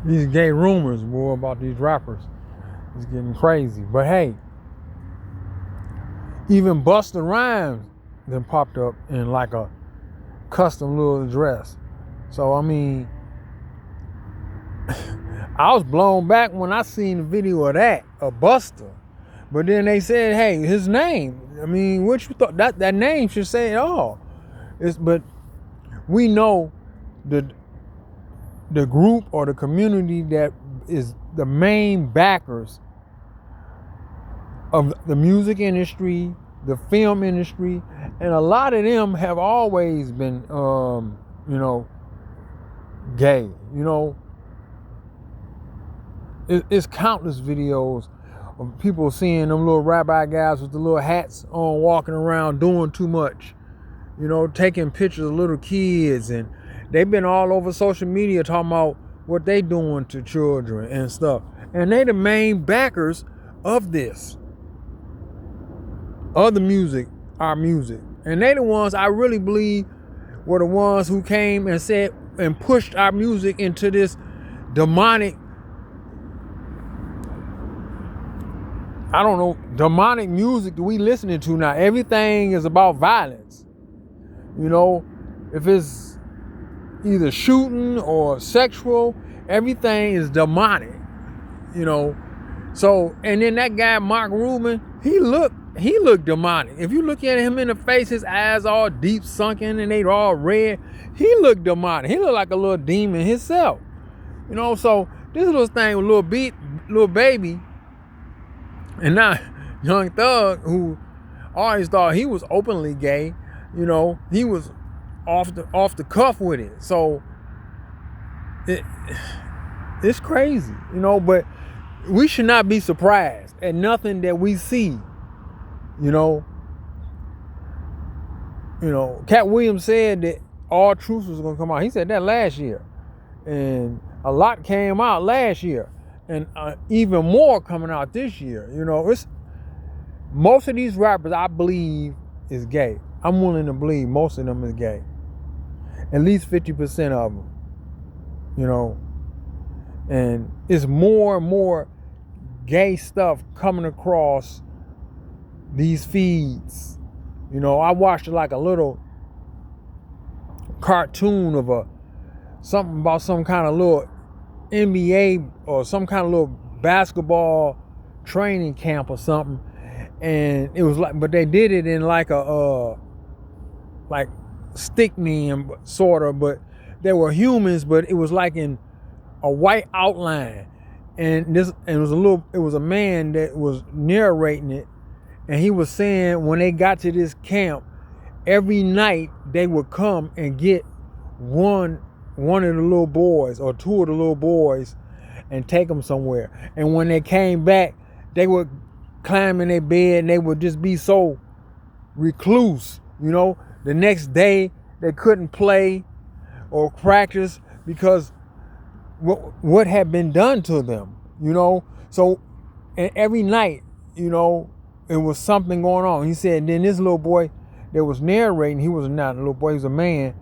these gay rumors, boy, about these rappers. It's getting crazy. But hey, even Busta Rhymes then popped up in like a custom little dress. So I mean, I was blown back when I seen the video of that, of Busta. But then they said, hey, his name. I mean, what you thought? That name should say it all. But we know the group or the community that is the main backers of the music industry, the film industry, and a lot of them have always been, gay. It's countless videos of people seeing them little rabbi guys with the little hats on, walking around doing too much, taking pictures of little kids, and they've been all over social media talking about what they doing to children and stuff. And they the main backers of this, of the music, our music. And they the ones I really believe were the ones who came and said and pushed our music into this demonic, demonic music that we listening to now. Everything is about violence. If it's either shooting or sexual, everything is demonic. So, and then that guy, Mark Rubin, he looked demonic. If you look at him in the face, his eyes all deep sunken and they all red. He looked demonic. He looked like a little demon himself. So this little thing with little baby, and now Young Thug, who always thought he was openly gay, he was off the cuff with it. So it's crazy, but we should not be surprised at nothing that we see. Cat Williams said that all truth was gonna come out. He said that last year, and a lot came out last year, and even more coming out this year. It's most of these rappers I believe is gay. I'm willing to believe most of them is gay. At least 50% of them. And it's more and more gay stuff coming across these feeds. I watched like a little cartoon of something about some kind of little NBA or some kind of little basketball training camp or something, and it was like, but they did it in like a like stick men sort of, but they were humans, but it was like in a white outline, and it was a man that was narrating it, and he was saying when they got to this camp, every night they would come and get one of the little boys or two of the little boys and take them somewhere. And when they came back, they would climb in their bed and they would just be so recluse. The next day they couldn't play or practice because what had been done to them. So, and every night, it was something going on. He said, then this little boy that was narrating, he was not a little boy, he was a man.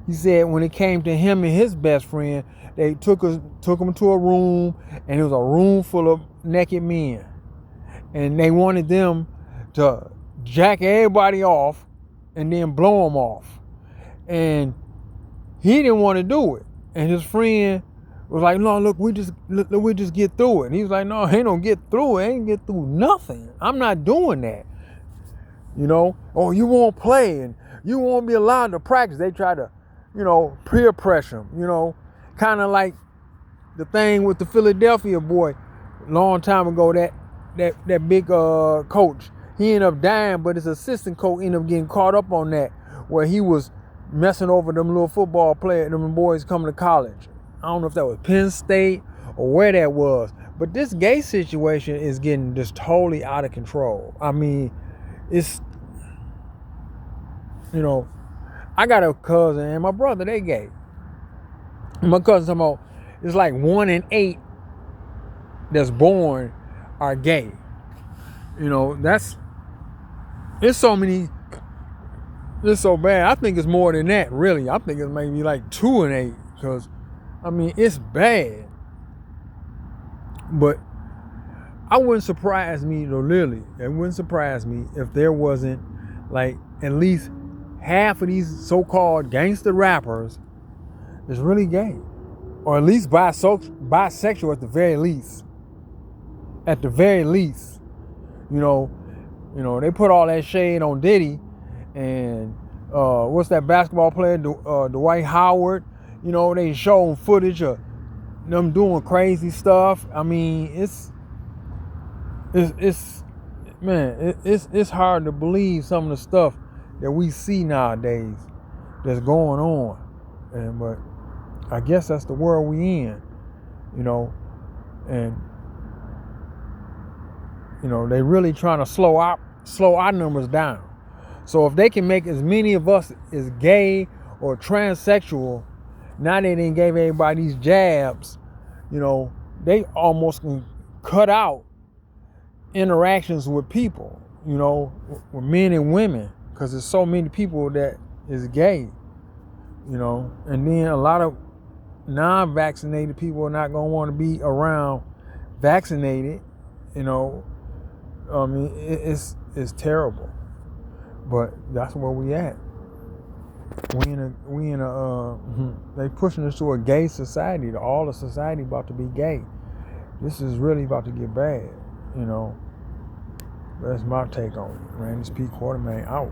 He said when it came to him and his best friend, they took him to a room, and it was a room full of naked men. And they wanted them to jack everybody off and then blow them off. And he didn't want to do it. And his friend was like, no, look, we just get through it. And he was like, no, I ain't gonna get through it. I ain't get through nothing. I'm not doing that. Oh, you won't play and you won't be allowed to practice. They try to, peer pressure him, kind of like the thing with the Philadelphia boy a long time ago, that big coach. He ended up dying, but his assistant coach ended up getting caught up on that, where he was messing over them little football players, them boys coming to college. I don't know if that was Penn State or where that was, but this gay situation is getting just totally out of control. I mean, it's, I got a cousin and my brother, they gay. My cousin talking about, it's like 1 in 8 that's born are gay. It's so many, it's so bad. I think it's more than that, really. I think it's maybe like 2 in 8, because, I mean, it's bad. But I wouldn't surprise me, literally, it wouldn't surprise me if there wasn't like at least half of these so-called gangster rappers is really gay. Or at least bisexual at the very least. At the very least. You know, they put all that shade on Diddy and what's that basketball player, Dwight Howard. They showing footage of them doing crazy stuff. I mean, it's hard to believe some of the stuff that we see nowadays that's going on. But I guess that's the world we in, and they really trying to slow our numbers down. So if they can make as many of us as gay or transsexual, now they didn't gave everybody these jabs, they almost can cut out interactions with people, with men and women, because there's so many people that is gay, and then a lot of non-vaccinated people are not going to want to be around vaccinated, I mean, it's terrible, but that's where we at. They pushing us to a gay society. All the society about to be gay. This is really about to get bad, That's my take on it. Randy P. Quartermain out.